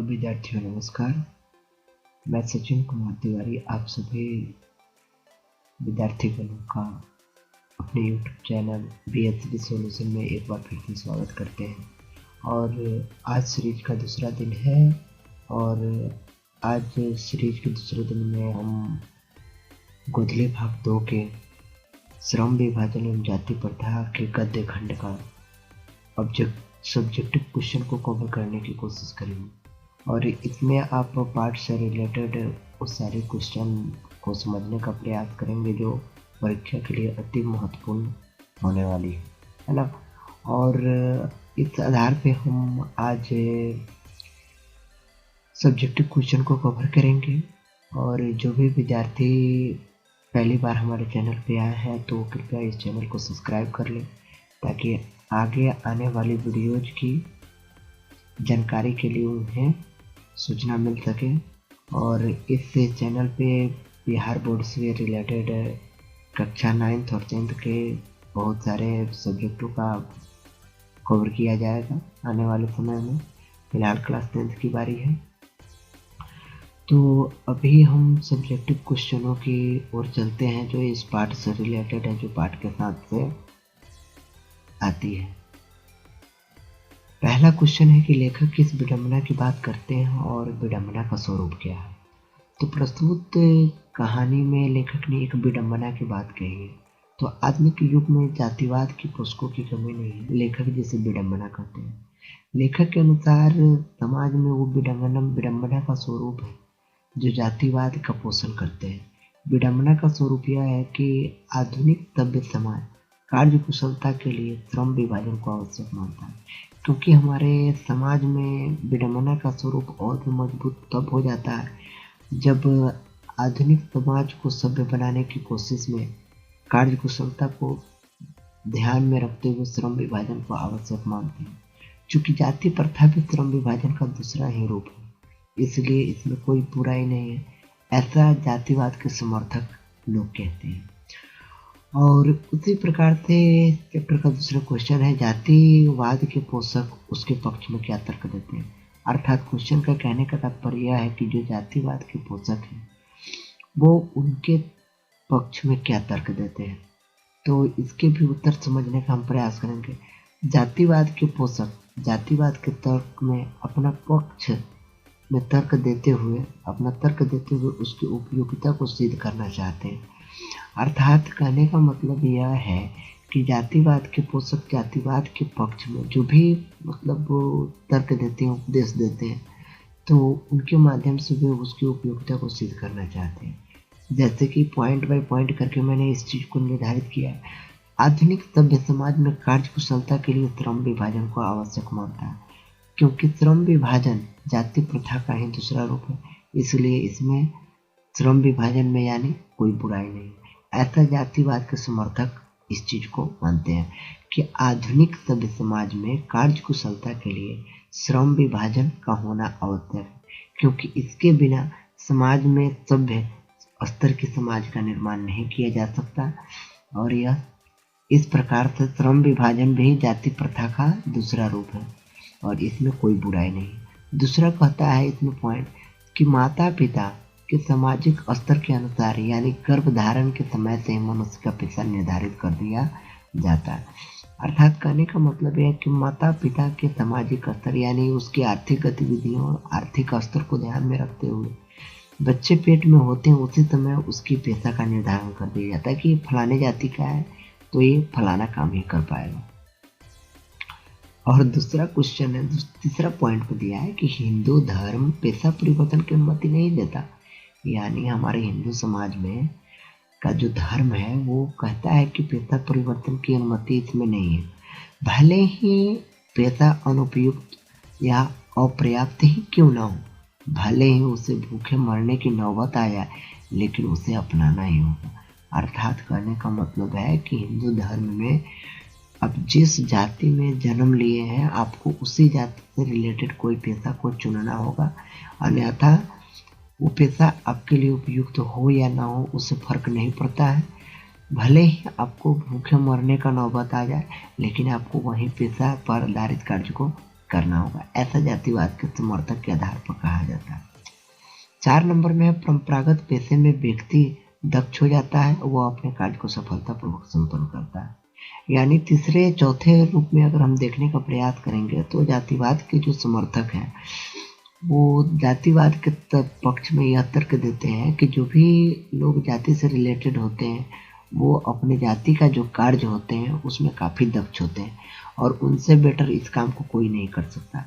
Hello विद्यार्थियों, नमस्कार। मैं सचिन कुमार तिवारी आप सभी विद्यार्थीगणों का अपने यूट्यूब चैनल BHD सॉल्यूशन में एक बार फिर से स्वागत करते हैं। और आज सीरीज का दूसरा दिन है और आज सीरीज के दूसरे दिन में हम गोधले भाग 2 के श्रम विभाजन एवं जाति प्रथा के गद्य खंड का सब्जेक्टिव क्वेश्चन को कवर करने की कोशिश करेंगे और इसमें आप पाठ से रिलेटेड उस सारे क्वेश्चन को समझने का प्रयास करेंगे जो परीक्षा के लिए अति महत्वपूर्ण होने वाली है ना। और इस आधार पे हम आज सब्जेक्टिव क्वेश्चन को कवर करेंगे। और जो भी विद्यार्थी पहली बार हमारे चैनल पे आए हैं तो कृपया इस चैनल को सब्सक्राइब कर लें ताकि आगे आने वाली वीडियोज की जानकारी के लिए उन्हें सूचना मिल सके। और इस चैनल पे बिहार बोर्ड से रिलेटेड कक्षा 9th और 10th के बहुत सारे सब्जेक्टों का कवर किया जाएगा आने वाले समय में। फिलहाल क्लास 10th की बारी है, तो अभी हम सब्जेक्टिव क्वेश्चनों की ओर चलते हैं जो इस पाठ से रिलेटेड है, जो पाठ के साथ से आती है। पहला क्वेश्चन है कि लेखक किस विडंबना की बात करते हैं और विडंबना का स्वरूप क्या है। तो प्रस्तुत कहानी में लेखक ने एक विडंबना की बात कही है। तो आधुनिक युग में जातिवाद की पुस्तकों की कमी नहीं है, लेखक जिसे विडंबना कहते हैं। लेखक के अनुसार समाज में वो विडंबना का स्वरूप है जो जातिवाद का पोषण करते हैं। विडंबना का स्वरूप यह है कि आधुनिक सभ्य समाज कार्य कुशलता के लिए श्रम विभाजन को आवश्यक मानता है, क्योंकि हमारे समाज में विडंबना का स्वरूप और भी मजबूत तब हो जाता है जब आधुनिक समाज को सभ्य बनाने की कोशिश में कार्य कुशलता को ध्यान में रखते हुए श्रम विभाजन को आवश्यक मानते हैं। चूंकि जाति प्रथा भी श्रम विभाजन का दूसरा ही रूप है, इसलिए इसमें कोई बुराई नहीं है, ऐसा जातिवाद के समर्थक लोग कहते हैं। और उसी प्रकार से चैप्टर का दूसरा क्वेश्चन है जातिवाद के पोषक उसके पक्ष में क्या तर्क देते हैं। अर्थात क्वेश्चन का कहने का तात्पर्य यह है कि जो जातिवाद के पोषक हैं वो उनके पक्ष में क्या तर्क देते हैं। तो इसके भी उत्तर समझने का हम प्रयास करेंगे। जातिवाद के पोषक जातिवाद के तर्क में अपना पक्ष में तर्क देते हुए उसकी उपयोगिता को सिद्ध करना चाहते हैं। अर्थात कहने का मतलब यह है कि जातिवाद के पोषक जातिवाद के पक्ष में जो भी वो तर्क देते हैं, उपदेश देते हैं, तो उनके माध्यम से वे उसकी उपयोगिता को सिद्ध करना चाहते हैं। जैसे कि पॉइंट बाय पॉइंट करके मैंने इस चीज को निर्धारित किया। आधुनिक सभ्य समाज में कार्य कुशलता के लिए श्रम विभाजन को आवश्यक मानता है, क्योंकि श्रम विभाजन जाति प्रथा का ही दूसरा रूप है, इसलिए इसमें श्रम विभाजन में यानी कोई बुराई नहीं। ऐसा जातिवाद के समर्थक इस चीज को मानते हैं कि आधुनिक सभ्य समाज में कार्य कुशलता के लिए श्रम विभाजन का होना आवश्यक है, क्योंकि इसके बिना समाज में सभ्य स्तर के समाज का निर्माण नहीं किया जा सकता। और यह इस प्रकार से श्रम विभाजन भी जाति प्रथा का दूसरा रूप है और इसमें कोई बुराई नहीं। दूसरा कहता है इसमें पॉइंट कि माता पिता के सामाजिक स्तर के अनुसार यानी गर्भधारण के समय से मनुष्य का पेशा निर्धारित कर दिया जाता है। अर्थात कहने का मतलब यह है कि माता पिता के सामाजिक स्तर यानी उसकी आर्थिक गतिविधियों और आर्थिक स्तर को ध्यान में रखते हुए बच्चे पेट में होते हैं उसी समय उसकी पेशा का निर्धारण कर दिया जाता है कि फलाने जाति का है तो ये फलाना काम ही कर पाएगा। और दूसरा क्वेश्चन है, तीसरा पॉइंट को दिया है कि हिंदू धर्म पेशा परिवर्तन की अनुमति नहीं देता, यानी हमारे हिंदू समाज में का जो धर्म है वो कहता है कि पेशा परिवर्तन की अनुमति इसमें नहीं है। भले ही पेशा अनुपयुक्त या अपर्याप्त ही क्यों ना हो, भले ही उसे भूखे मरने की नौबत आ जाए, लेकिन उसे अपनाना ही होगा। अर्थात कहने का मतलब है कि हिंदू धर्म में अब जिस जाति में जन्म लिए हैं आपको उसी जाति से रिलेटेड कोई पेशा को चुनना होगा, अन्यथा वो पेशा आपके लिए उपयुक्त हो या ना हो उससे फर्क नहीं पड़ता है। भले ही आपको भूखे मरने का नौबत आ जाए, लेकिन आपको वही पेशा पर आधारित कार्य को करना होगा, ऐसा जातिवाद के समर्थक के आधार पर कहा जाता है। 4 नंबर में है परंपरागत पेशे में व्यक्ति दक्ष हो जाता है, वो अपने कार्य को सफलतापूर्वक संपन्न करता है। यानी तीसरे चौथे रूप में अगर हम देखने का प्रयास करेंगे तो जातिवाद के जो समर्थक हैं वो जातिवाद के पक्ष में यह तर्क देते हैं कि जो भी लोग जाति से रिलेटेड होते हैं वो अपने जाति का जो कार्य होते हैं उसमें काफ़ी दक्ष होते हैं और उनसे बेटर इस काम को कोई नहीं कर सकता।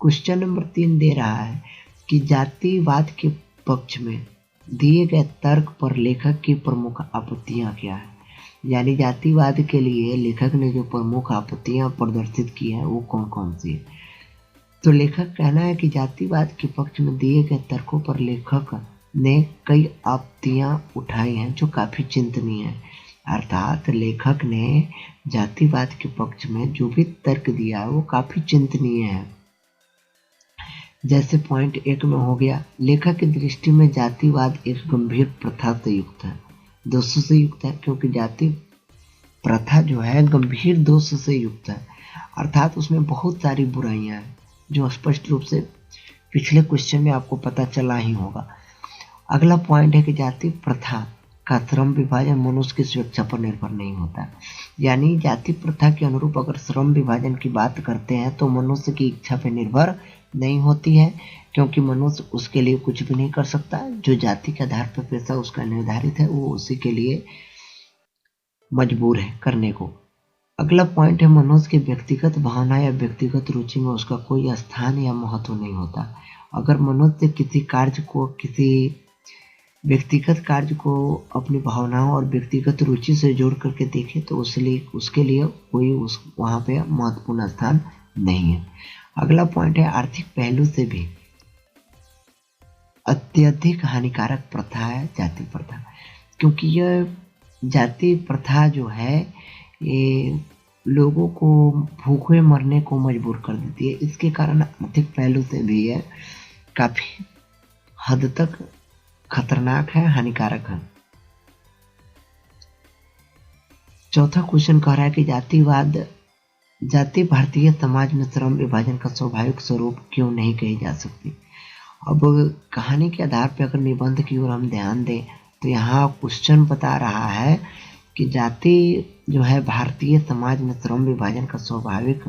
क्वेश्चन नंबर 3 दे रहा है कि जातिवाद के पक्ष में दिए गए तर्क पर लेखक की प्रमुख आपत्तियां क्या है। यानी जातिवाद के लिए लेखक ने जो प्रमुख आपत्तियां प्रदर्शित की हैं वो कौन कौन सी है। तो लेखक कहना है कि जातिवाद के पक्ष में दिए गए तर्कों पर लेखक ने कई आपत्तियां उठाई हैं जो काफ़ी चिंतनीय है। अर्थात लेखक ने जातिवाद के पक्ष में जो भी तर्क दिया है वो काफ़ी चिंतनीय है। जैसे पॉइंट 1 में हो गया, लेखक की दृष्टि में जातिवाद एक गंभीर प्रथा से युक्त है, दोषों से युक्त है, क्योंकि जाति प्रथा जो है गंभीर दोष से युक्त है। अर्थात उसमें बहुत सारी बुराइयां हैं जो स्पष्ट रूप से पिछले क्वेश्चन में आपको पता चला ही होगा। अगला पॉइंट है कि जाति प्रथा का श्रम विभाजन मनुष्य की स्वेच्छा पर निर्भर नहीं होता। यानी जाति प्रथा के अनुरूप अगर श्रम विभाजन की बात करते हैं तो मनुष्य की इच्छा पर निर्भर नहीं होती है, क्योंकि मनुष्य उसके लिए कुछ भी नहीं कर सकता। जो जाति के आधार पर पेशा उसका निर्धारित है वो उसी के लिए मजबूर है करने को। अगला पॉइंट है मनुष्य की व्यक्तिगत भावना या व्यक्तिगत रुचि में उसका कोई स्थान या महत्व नहीं होता। अगर मनुष्य किसी व्यक्तिगत कार्य को अपनी भावनाओं और व्यक्तिगत रुचि से जोड़ करके देखे तो उसके लिए कोई वहाँ पे महत्वपूर्ण स्थान नहीं है। अगला पॉइंट है आर्थिक पहलू से भी अत्यधिक हानिकारक प्रथा है जाति प्रथा, क्योंकि यह जाति प्रथा जो है ये लोगों को भूखे मरने को मजबूर कर देती है। इसके कारण आर्थिक पहलू से भी यह काफी हद तक खतरनाक है, हानिकारक है। चौथा क्वेश्चन कह रहा है कि जाति भारतीय समाज में श्रम विभाजन का स्वाभाविक स्वरूप क्यों नहीं कही जा सकती। अब कहानी के आधार पर अगर निबंध की ओर हम ध्यान दें तो यहाँ क्वेश्चन बता रहा है कि जाति जो है भारतीय समाज में श्रम विभाजन का स्वाभाविक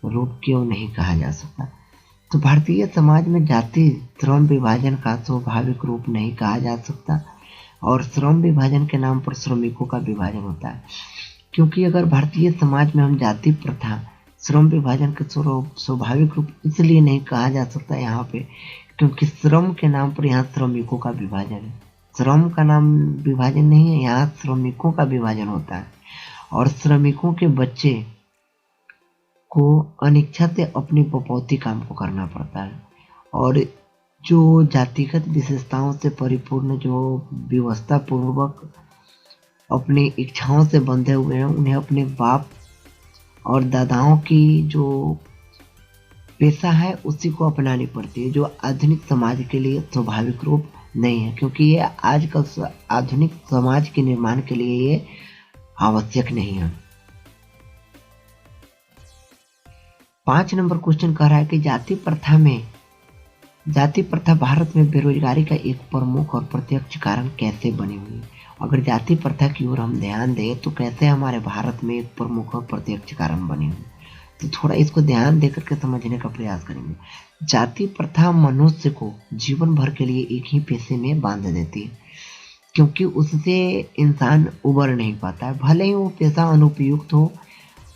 रूप क्यों नहीं कहा जा सकता। तो भारतीय समाज में जाति श्रम विभाजन का स्वाभाविक रूप नहीं कहा जा सकता और श्रम विभाजन के नाम पर श्रमिकों का विभाजन होता है। क्योंकि अगर भारतीय समाज में हम जाति प्रथा श्रम विभाजन के स्वाभाविक रूप इसलिए नहीं कहा जा सकता यहाँ पे, क्योंकि श्रम के नाम पर यहाँ श्रमिकों का विभाजन है। श्रम का नाम विभाजन नहीं है, यहाँ श्रमिकों का विभाजन होता है और श्रमिकों के बच्चे को अनिच्छा से अपनी बपौती काम को करना पड़ता है और जो जातिगत विशेषताओं से परिपूर्ण जो व्यवस्था पूर्वक अपनी इच्छाओं से बंधे हुए हैं उन्हें अपने बाप और दादाओं की जो पेशा है उसी को अपनानी पड़ती है, जो आधुनिक समाज के लिए स्वाभाविक रूप नहीं है, क्योंकि ये आजकल आधुनिक समाज के निर्माण के लिए ये आवश्यक नहीं है। 5 नंबर क्वेश्चन कह रहा है कि जाति प्रथा भारत में बेरोजगारी का एक प्रमुख और प्रत्यक्ष कारण कैसे बनी हुई है। अगर जाति प्रथा की ओर हम ध्यान दें तो कैसे हमारे भारत में एक प्रमुख और प्रत्यक्ष कारण बनी हुई, तो थोड़ा इसको ध्यान देकर के समझने का प्रयास करेंगे। जाति प्रथा मनुष्य को जीवन भर के लिए एक ही पेशे में बांध देती है, क्योंकि उससे इंसान उबर नहीं पाता है। भले ही वो पेशा अनुपयुक्त हो,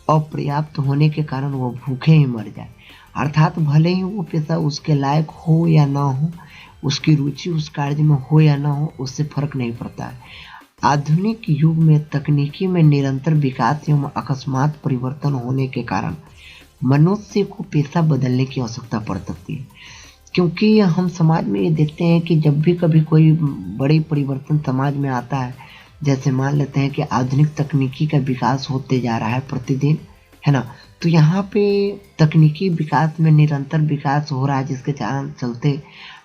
अपर्याप्त होने के कारण वो भूखे ही मर जाए, अर्थात भले ही वो पेशा उसके लायक हो या ना हो, उसकी रुचि उस कार्य में हो या ना हो, उससे फर्क नहीं पड़ता है। आधुनिक युग में तकनीकी में निरंतर विकास एवं अकस्मात परिवर्तन होने के कारण मनुष्य को पेशा बदलने की आवश्यकता पड़ सकती है, क्योंकि हम समाज में ये देखते हैं कि जब भी कभी कोई बड़ी परिवर्तन समाज में आता है, जैसे मान लेते हैं कि आधुनिक तकनीकी का विकास होते जा रहा है प्रतिदिन, है ना, तो यहाँ पे तकनीकी विकास में निरंतर विकास हो रहा है, जिसके चलते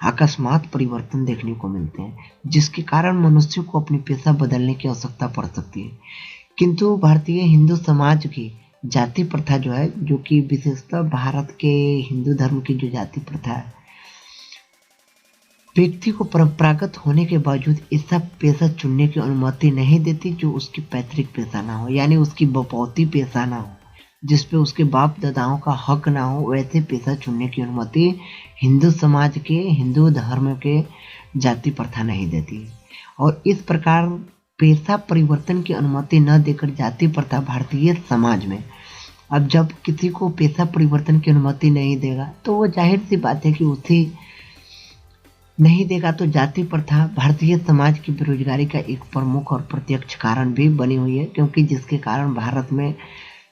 अकस्मात परिवर्तन देखने को मिलते हैं, जिसके कारण मनुष्य को अपनी पेशा बदलने की आवश्यकता पड़ सकती है। किंतु भारतीय हिंदू समाज की जाति प्रथा जो है, जो कि विशेषतः भारत के हिंदू धर्म की जो जाति प्रथा है, व्यक्ति को परंपरागत होने के बावजूद ऐसा पेशा चुनने की अनुमति नहीं देती जो उसकी पैतृक पेशा ना हो, यानी उसकी बपौती पेशा ना हो, जिसपे उसके बाप दादाओं का हक ना हो, वैसे पेशा चुनने की अनुमति हिंदू समाज के, हिंदू धर्म के जाति प्रथा नहीं देती है। और इस प्रकार पेशा परिवर्तन की अनुमति न देकर जाति प्रथा भारतीय समाज में, अब जब किसी को पेशा परिवर्तन की अनुमति नहीं देगा तो वो जाहिर सी बात है कि उसी नहीं देगा, तो जाति प्रथा भारतीय समाज की बेरोजगारी का एक प्रमुख और प्रत्यक्ष कारण भी बनी हुई है, क्योंकि जिसके कारण भारत में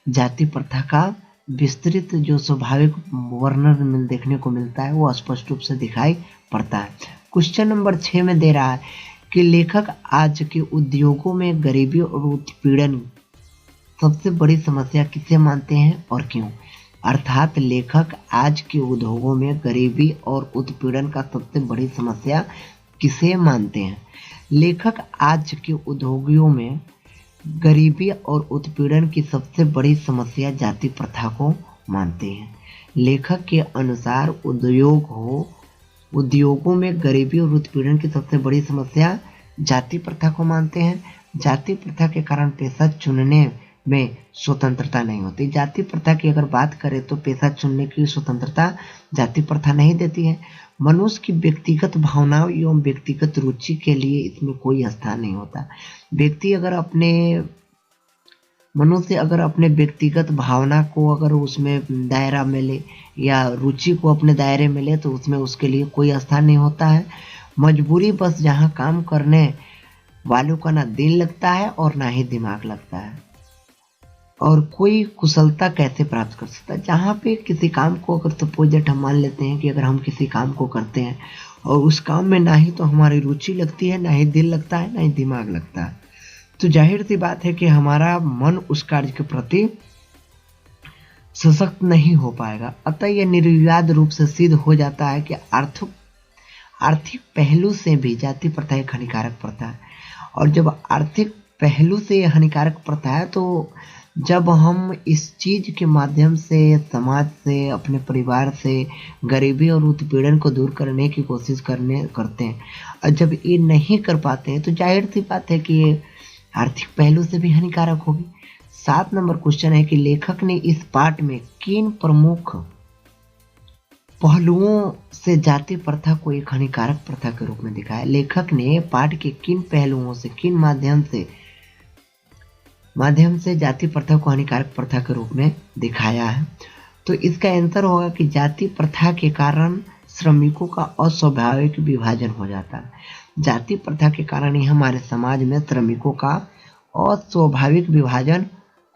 जाति प्रथा का विस्तृत जो स्वाभाविक वर्णन देखने को मिलता है वो स्पष्ट रूप से दिखाई पड़ता है। क्वेश्चन नंबर 6 में दे रहा है कि लेखक आज के उद्योगों में गरीबी और उत्पीड़न सबसे बड़ी समस्या किसे मानते हैं और क्यों। अर्थात लेखक आज के उद्योगों में गरीबी और उत्पीड़न का सबसे बड़ी समस्या किसे मानते हैं। लेखक आज के उद्योगों में गरीबी और उत्पीड़न की सबसे बड़ी समस्या जाति प्रथा को मानते हैं। लेखक के अनुसार उद्योगों में गरीबी और उत्पीड़न की सबसे बड़ी समस्या जाति प्रथा को मानते हैं। जाति प्रथा के कारण पेशा चुनने में स्वतंत्रता नहीं होती। जाति प्रथा की अगर बात करें तो पेशा चुनने की स्वतंत्रता जाति प्रथा नहीं देती है। मनुष्य की व्यक्तिगत भावनाओं एवं व्यक्तिगत रुचि के लिए इसमें कोई स्थान नहीं होता। मनुष्य अगर अपने व्यक्तिगत भावना को अगर उसमें दायरा में ले या रुचि को अपने दायरे में ले तो उसमें उसके लिए कोई स्थान नहीं होता है। मजबूरी बस जहाँ काम करने वालों का ना दिल लगता है और ना ही दिमाग लगता है, और कोई कुशलता कैसे प्राप्त कर सकता है। जहाँ पे किसी काम को अगर सपोज दैट हम मान लेते हैं कि अगर हम किसी काम को करते हैं और उस काम में ना ही तो हमारी रुचि लगती है, ना ही दिल लगता है, ना ही दिमाग लगता है, तो जाहिर सी बात है कि हमारा मन उस कार्य के प्रति सशक्त नहीं हो पाएगा। अतः यह निर्विवाद रूप से सिद्ध हो जाता है कि आर्थिक पहलू से भी जाति प्रथा एक हानिकारक प्रथा है। और जब आर्थिक पहलू से हानिकारक प्रथा है तो जब हम इस चीज के माध्यम से समाज से, अपने परिवार से गरीबी और उत्पीड़न को दूर करने की कोशिश करते हैं, और जब ये नहीं कर पाते हैं तो जाहिर सी बात है कि ये आर्थिक पहलू से भी हानिकारक होगी। 7 नंबर क्वेश्चन है कि लेखक ने इस पाठ में किन प्रमुख पहलुओं से जाति प्रथा को एक हानिकारक प्रथा के रूप में दिखाया। लेखक ने पाठ के किन पहलुओं से, किन माध्यम से जाति प्रथा को हानिकारक प्रथा के रूप में दिखाया है। तो इसका आंसर होगा कि जाति प्रथा के कारण श्रमिकों का अस्वाभाविक विभाजन हो जाता है। जाति प्रथा के कारण ही हमारे समाज में श्रमिकों का अस्वाभाविक विभाजन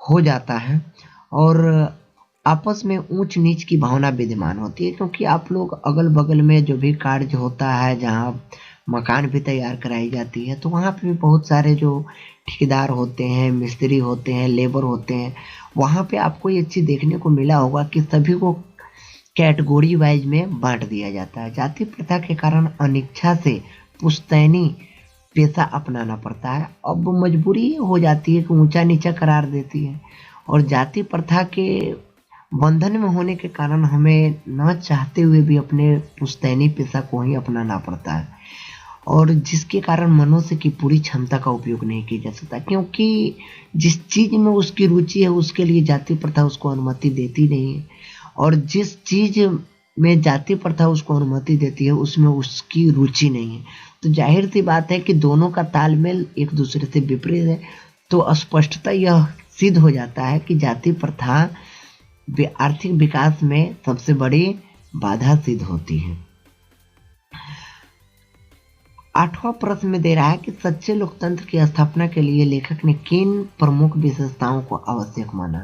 हो जाता है और आपस में ऊंच नीच की भावना विद्यमान होती है, क्योंकि आप लोग अगल बगल में जो भी कार्य होता है, जहाँ मकान भी तैयार कराई जाती है, तो वहाँ पे भी बहुत सारे जो ठेकेदार होते हैं, मिस्त्री होते हैं, लेबर होते हैं, वहाँ पे आपको ये चीज़ देखने को मिला होगा कि सभी को कैटेगरी वाइज में बांट दिया जाता है। जाति प्रथा के कारण अनिच्छा से पुश्तैनी पेशा अपनाना पड़ता है। अब मजबूरी हो जाती है कि ऊंचा नीचा करार देती है, और जाति प्रथा के बंधन में होने के कारण हमें न चाहते हुए भी अपने पुश्तैनी पेशा को ही अपनाना पड़ता है, और जिसके कारण मनुष्य की पूरी क्षमता का उपयोग नहीं किया जा सकता, क्योंकि जिस चीज में उसकी रुचि है उसके लिए जाति प्रथा उसको अनुमति देती नहीं है, और जिस चीज में जाति प्रथा उसको अनुमति देती है उसमें उसकी रुचि नहीं है। तो जाहिर सी बात है कि दोनों का तालमेल एक दूसरे से विपरीत है। तो स्पष्टता यह सिद्ध हो जाता है कि जाति प्रथा आर्थिक विकास में सबसे बड़ी बाधा सिद्ध होती है। 8वां प्रश्न में दे रहा है कि सच्चे लोकतंत्र की स्थापना के लिए लेखक ने किन प्रमुख विशेषताओं को आवश्यक माना।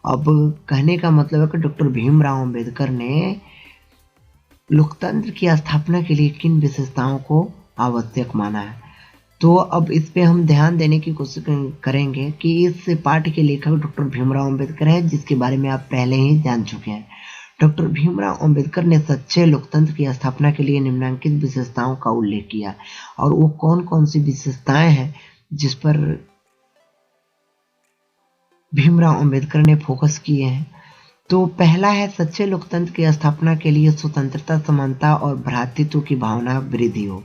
अब कहने का मतलब है कि डॉक्टर भीमराव अंबेडकर ने लोकतंत्र की स्थापना के लिए किन विशेषताओं को आवश्यक माना है। तो अब इस पे हम ध्यान देने की कोशिश करेंगे कि इस पाठ के लेखक डॉक्टर भीमराव अंबेडकर है, जिसके बारे में आप पहले ही जान चुके हैं। डॉक्टर भीमराव अंबेडकर ने सच्चे लोकतंत्र की स्थापना के लिए निम्नलिखित विशेषताओं का उल्लेख किया, और वो कौन कौन सी विशेषताएं हैं भीमराव अंबेडकर ने फोकस किए हैं। तो पहला है, सच्चे लोकतंत्र की स्थापना के लिए स्वतंत्रता, समानता और भ्रातृत्व की भावना वृद्धि हो।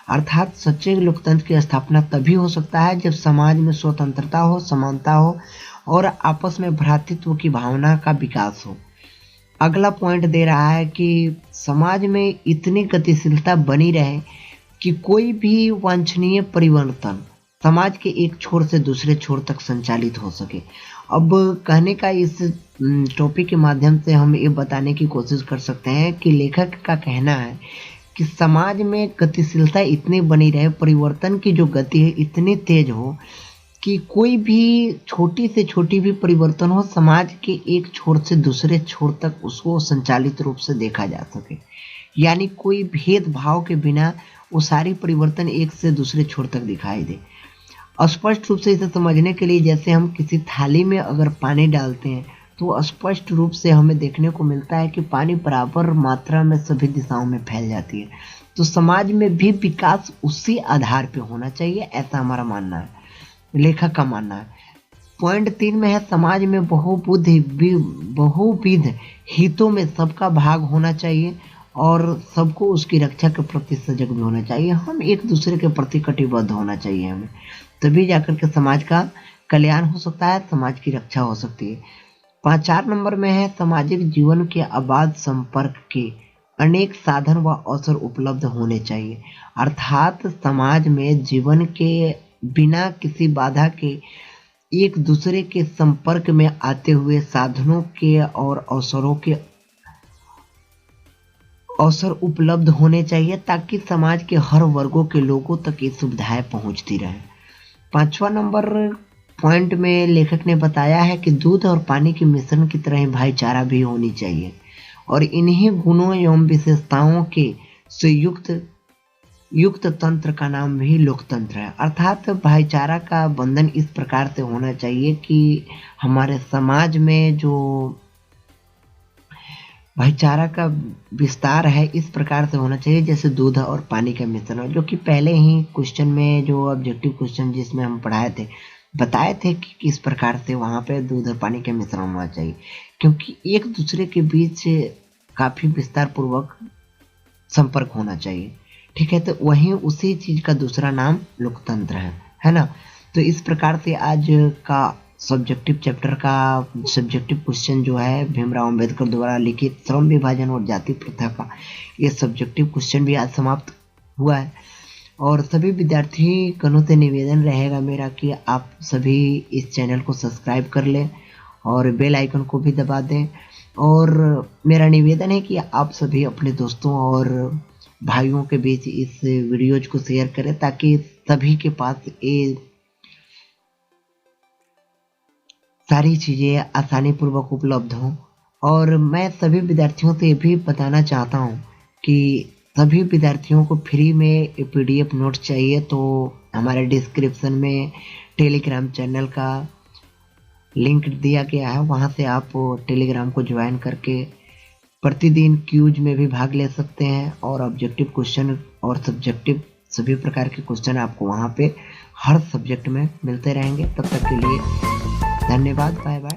अर्थात सच्चे लोकतंत्र की स्थापना तभी हो सकता है जब समाज में स्वतंत्रता हो, समानता हो और आपस में भ्रातृत्व की भावना का विकास हो। अगला पॉइंट दे रहा है कि समाज में इतनी गतिशीलता बनी रहे कि कोई भी वांछनीय परिवर्तन समाज के एक छोर से दूसरे छोर तक संचालित हो सके। अब कहने का इस टॉपिक के माध्यम से हम ये बताने की कोशिश कर सकते हैं कि लेखक का कहना है कि समाज में गतिशीलता इतनी बनी रहे, परिवर्तन की जो गति है इतनी तेज हो कि कोई भी छोटी से छोटी भी परिवर्तन हो, समाज के एक छोर से दूसरे छोर तक उसको संचालित रूप से देखा जा सके। यानी कोई भेदभाव के बिना वो सारी परिवर्तन एक से दूसरे छोर तक दिखाई दे। स्पष्ट रूप से इसे समझने के लिए, जैसे हम किसी थाली में अगर पानी डालते हैं तो स्पष्ट रूप से हमें देखने को मिलता है कि पानी बराबर मात्रा में सभी दिशाओं में फैल जाती है। तो समाज में भी विकास उसी आधार पे होना चाहिए, ऐसा हमारा मानना है, लेखक का मानना है। पॉइंट 3 में है, समाज में बहुविध हितों में सबका भाग होना चाहिए और सबको उसकी रक्षा के प्रति सजग भी होना चाहिए। हम एक दूसरे के प्रति कटिबद्ध होना चाहिए हमें, तभी जाकर के समाज का कल्याण हो सकता है, समाज की रक्षा हो सकती है। 4 नंबर में है, सामाजिक जीवन के अबाध संपर्क के अनेक साधन व अवसर उपलब्ध होने चाहिए। अर्थात समाज में जीवन के बिना किसी बाधा के एक दूसरे के संपर्क में आते हुए साधनों के और अवसर उपलब्ध होने चाहिए ताकि समाज के हर वर्गों के लोगों तक ये सुविधाएं पहुंचती रहें। 5वां नंबर पॉइंट में लेखक ने बताया है कि दूध और पानी के मिश्रण की तरह भाईचारा भी होनी चाहिए और इन्हीं गुणों एवं विशेषताओं के युक्त तंत्र का नाम भी लोकतंत्र है। अर्थात भाईचारा का बंधन इस प्रकार से होना चाहिए कि हमारे समाज में जो भाईचारा का विस्तार है इस प्रकार से होना चाहिए जैसे दूध और पानी का मिश्रण, जो कि पहले ही क्वेश्चन में जो ऑब्जेक्टिव क्वेश्चन जिसमें हम पढ़ाए थे, बताए थे कि किस प्रकार से वहाँ पे दूध और पानी का मिश्रण होना चाहिए, क्योंकि एक दूसरे के बीच काफ़ी विस्तार पूर्वक संपर्क होना चाहिए। ठीक है, तो वहीं उसी चीज का दूसरा नाम लोकतंत्र है ना। तो इस प्रकार से आज का सब्जेक्टिव चैप्टर का सब्जेक्टिव क्वेश्चन जो है भीमराव अंबेडकर द्वारा लिखित श्रम विभाजन और जाति प्रथा का, ये सब्जेक्टिव क्वेश्चन भी आज समाप्त हुआ है। और सभी विद्यार्थी गणों से निवेदन रहेगा मेरा कि आप सभी इस चैनल को सब्सक्राइब कर लें और बेल आइकन को भी दबा दें। और मेरा निवेदन है कि आप सभी अपने दोस्तों और भाइयों के बीच इस वीडियोज को शेयर करें ताकि सभी के पास ये सारी चीज़ें आसानी पूर्वक उपलब्ध हों। और मैं सभी विद्यार्थियों से ये भी बताना चाहता हूँ कि सभी विद्यार्थियों को फ्री में PDF नोट्स चाहिए तो हमारे डिस्क्रिप्शन में टेलीग्राम चैनल का लिंक दिया गया है, वहाँ से आप टेलीग्राम को ज्वाइन करके प्रतिदिन क्यूज में भी भाग ले सकते हैं और ऑब्जेक्टिव क्वेश्चन और सब्जेक्टिव सभी प्रकार के क्वेश्चन आपको वहाँ पे हर सब्जेक्ट में मिलते रहेंगे। तब तक के लिए धन्यवाद, बाय बाय।